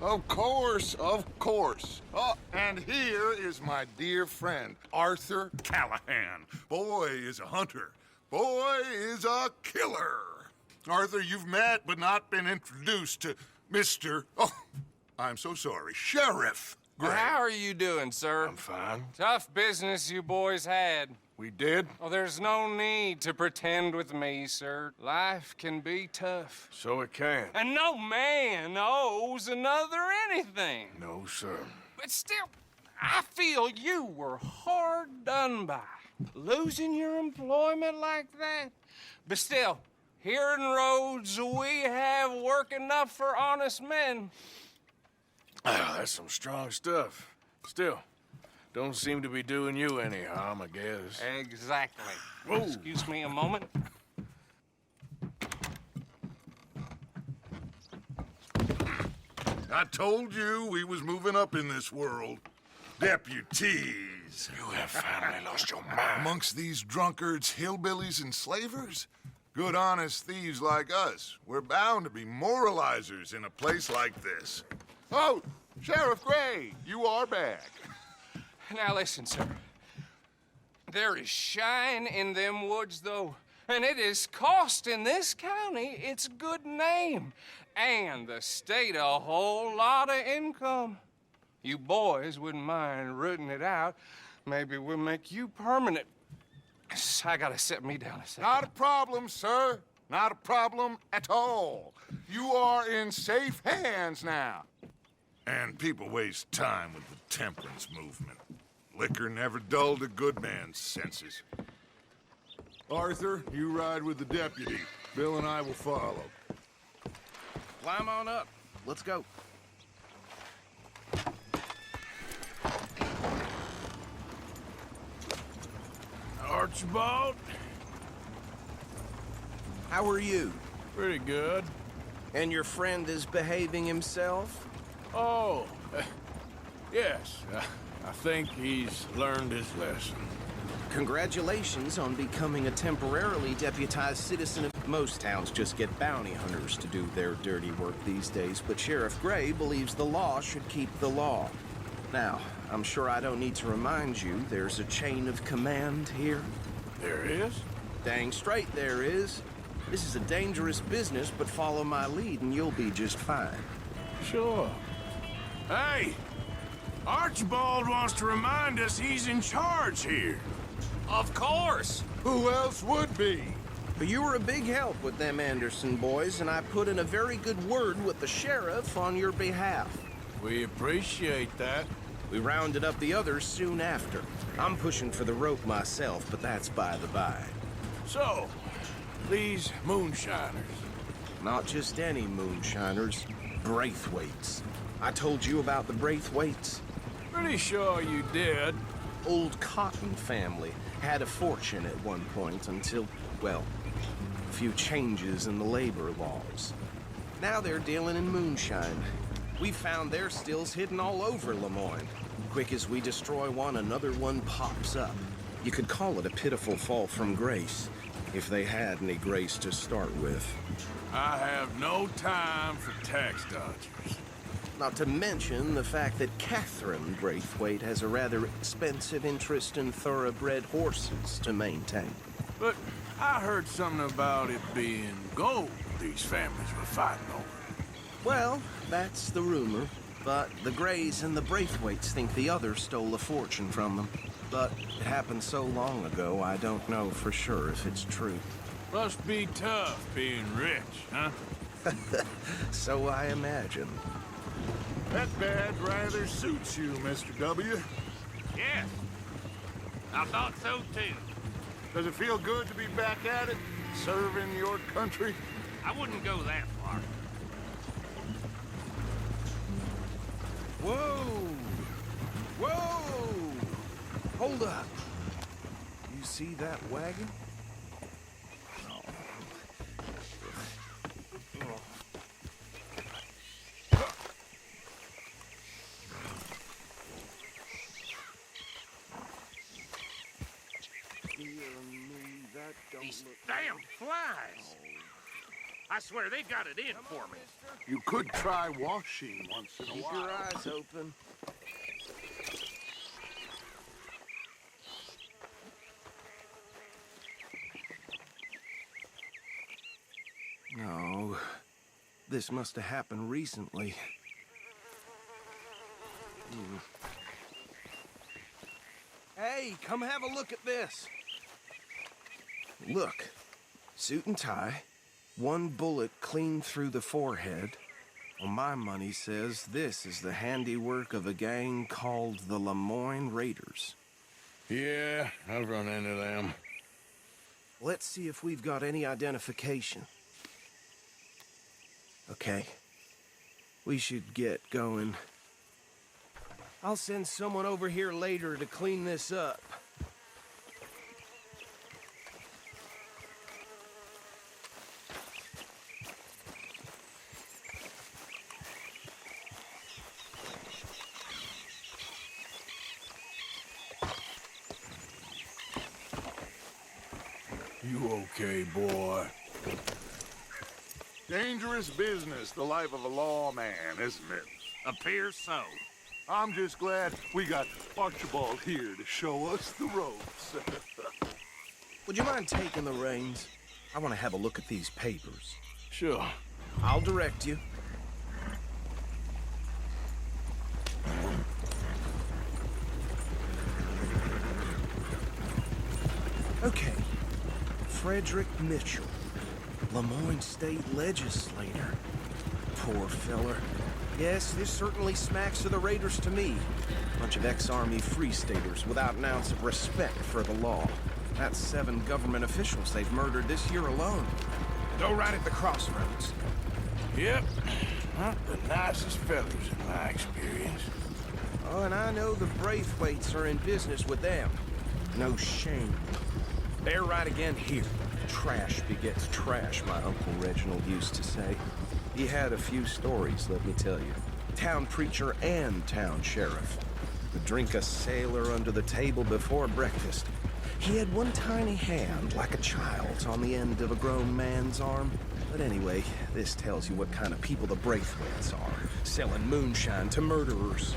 Of course, of course. Oh, and here is my dear friend, Arthur Callahan. Boy is a hunter. Boy is a killer. Arthur, you've met but not been introduced to Mr. Oh, I'm so sorry, Sheriff Gray. How are you doing, sir? I'm fine. Tough business you boys had. We did? Oh, there's no need to pretend with me, sir. Life can be tough. So it can. And no man owes another anything. No, sir. But still, I feel you were hard done by. Losing your employment like that. But still, here in Rhodes, we have work enough for honest men. Ah, that's some strong stuff. Still, don't seem to be doing you any harm, I guess. Exactly. Whoa. Excuse me a moment. I told you we was moving up in this world. Deputies. You have finally lost your mind. Amongst these drunkards, hillbillies, and slavers? Good honest thieves like us. We're bound to be moralizers in a place like this. Oh, Sheriff Gray, you are back. Now listen, sir. There is shine in them woods, though, and it is costing this county its good name and the state a whole lot of income. You boys wouldn't mind rooting it out. Maybe we'll make you permanent. I gotta set me down a second. Not a problem, sir. Not a problem at all. You are in safe hands now. And people waste time with the temperance movement. Liquor never dulled a good man's senses. Arthur, you ride with the deputy. Bill and I will follow. Climb on up. Let's go. Archibald? How are you? Pretty good. And your friend is behaving himself? Oh, yes. I think he's learned his lesson. Congratulations on becoming a temporarily deputized citizen. Most towns just get bounty hunters to do their dirty work these days, but Sheriff Gray believes the law should keep the law. Now, I'm sure I don't need to remind you there's a chain of command here. There is? Dang straight there is. This is a dangerous business, but follow my lead and you'll be just fine. Sure. Hey! Archibald wants to remind us he's in charge here. Of course. Who else would be? But you were a big help with them Anderson boys, and I put in a very good word with the sheriff on your behalf. We appreciate that. We rounded up the others soon after. I'm pushing for the rope myself, but that's by the by. So, these moonshiners. Not just any moonshiners, Braithwaites. I told you about the Braithwaites. Pretty sure you did. Old Cotton family had a fortune at one point until, well, a few changes in the labor laws. Now they're dealing in moonshine. We found their stills hidden all over Lemoyne. Quick as we destroy one, another one pops up. You could call it a pitiful fall from grace, if they had any grace to start with. I have no time for tax dodgers. Not to mention the fact that Catherine Braithwaite has a rather expensive interest in thoroughbred horses to maintain. But I heard something about it being gold these families were fighting over. Well, that's the rumor. But the Grays and the Braithwaites think the others stole a fortune from them. But it happened so long ago, I don't know for sure if it's true. Must be tough being rich, huh? So I imagine. That badge rather suits you, Mr. W. Yes. I thought so, too. Does it feel good to be back at it, serving your country? I wouldn't go that far. Whoa! Whoa! Hold up. You see that wagon? These damn flies. I swear they got it in for me. You could try washing once in a Keep while. your eyes open. No, this must have happened recently. Hey, come have a look at this. Look, suit and tie, one bullet clean through the forehead. Well, my money says this is the handiwork of a gang called the Lemoyne Raiders. Yeah, I've run into them. Let's see if we've got any identification. Okay. We should get going. I'll send someone over here later to clean this up. You okay, boy? Dangerous business, the life of a lawman, isn't it? Appears so. I'm just glad we got Archibald here to show us the ropes. Would you mind taking the reins? I want to have a look at these papers. Sure. I'll direct you. Okay. Frederick Mitchell, Lemoyne State Legislator. Poor feller. Yes, this certainly smacks of the Raiders to me. Bunch of ex-Army Free Staters without an ounce of respect for the law. That's 7 government officials they've murdered this year alone. Go right at the crossroads. Yep. Not the nicest fellas in my experience. Oh, and I know the Braithwaites are in business with them. No shame. They're right again here. Trash begets trash, my Uncle Reginald used to say. He had a few stories, let me tell you. Town preacher and town sheriff. Would drink a sailor under the table before breakfast. He had one tiny hand, like a child's, on the end of a grown man's arm. But anyway, this tells you what kind of people the Braithwaites are. Selling moonshine to murderers.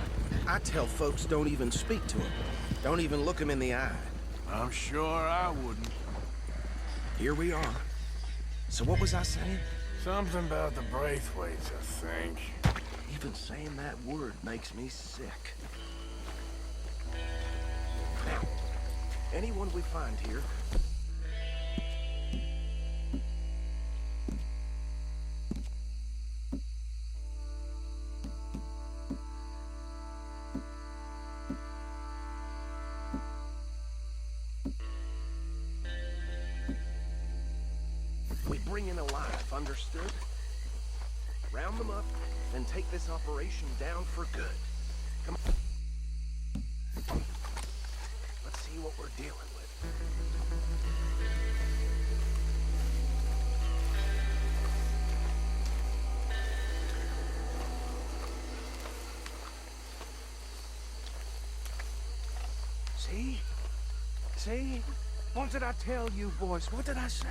I tell folks don't even speak to them. Don't even look them in the eye. I'm sure I wouldn't. Here we are. So what was I saying? Something about the Braithwaites, I think. Even saying that word makes me sick. Now, anyone we find here... We bring in alive, understood? Round them up, and take this operation down for good. Come on. Let's see what we're dealing with. See? See? What did I tell you, boys? What did I say?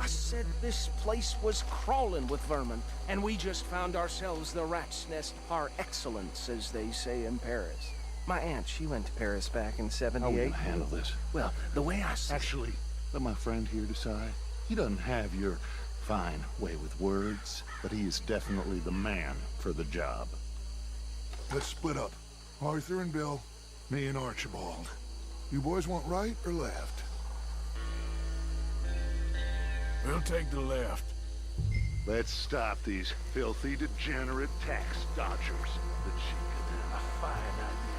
I said this place was crawling with vermin, and we just found ourselves the rat's nest par excellence, as they say in Paris. My aunt, she went to Paris back in How are we '78. gonna handle this? Well, the way I see Actually, let my friend here decide. He doesn't have your fine way with words, but he is definitely the man for the job. Let's split up. Arthur and Bill, me and Archibald. You boys want right or left? We'll take the left. Let's stop these filthy, degenerate tax dodgers. The cheek of them. A fine idea.